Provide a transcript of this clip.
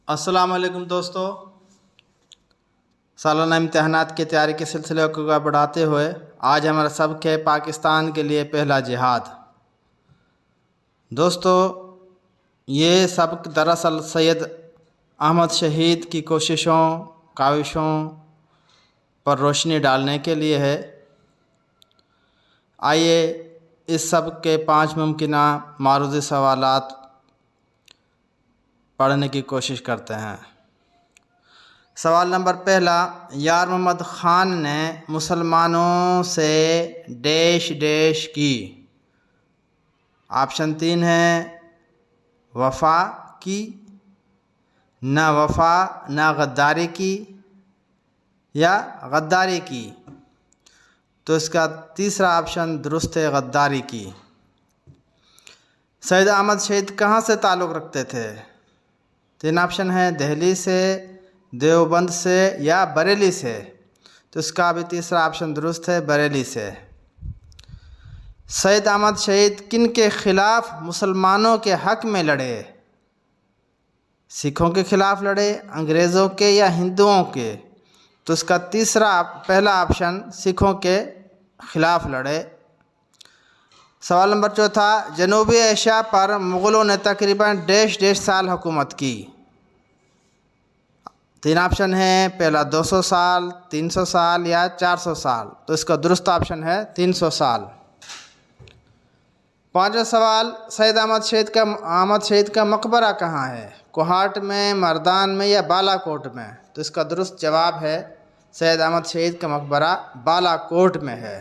السلام علیکم دوستو، سالانہ امتحانات کی تیاری کے سلسلے کو بڑھاتے ہوئے آج ہمارا سبق ہے پاکستان کے لیے پہلا جہاد۔ دوستو، یہ سبق دراصل سید احمد شہید کی کوششوں کاوشوں پر روشنی ڈالنے کے لیے ہے۔ آئیے اس سبق کے 5 ممکنہ معروضی سوالات پڑھنے کی کوشش کرتے ہیں۔ سوال نمبر پہلا، یار محمد خان نے مسلمانوں سے ڈیش ڈیش کی۔ آپشن 3 ہے وفا کی، نہ وفا نہ غداری کی، یا غداری کی۔ تو اس کا تیسرا آپشن درست ہے، غداری کی۔ سید احمد شہید کہاں سے تعلق رکھتے تھے؟ 3 آپشن ہیں، دہلی سے، دیوبند سے، یا بریلی سے۔ تو اس کا بھی تیسرا آپشن درست ہے، بریلی سے۔ سید احمد شہید کن کے خلاف مسلمانوں کے حق میں لڑے؟ سکھوں کے خلاف لڑے، انگریزوں کے، یا ہندوؤں کے؟ تو اس کا پہلا آپشن سکھوں کے خلاف لڑے۔ سوال نمبر چوتھا، جنوبی ایشیا پر مغلوں نے تقریباً ڈیش ڈیش سال حکومت کی۔ 3 آپشن ہیں، پہلا 200 سال، 300 سال، یا 400 سال۔ تو اس کا درست آپشن ہے 300 سال۔ 5واں سوال، سید احمد شہید کا مقبرہ کہاں ہے؟ کوہاٹ میں، مردان میں، یا بالا کوٹ میں؟ تو اس کا درست جواب ہے سید احمد شہید کا مقبرہ بالا کوٹ میں ہے۔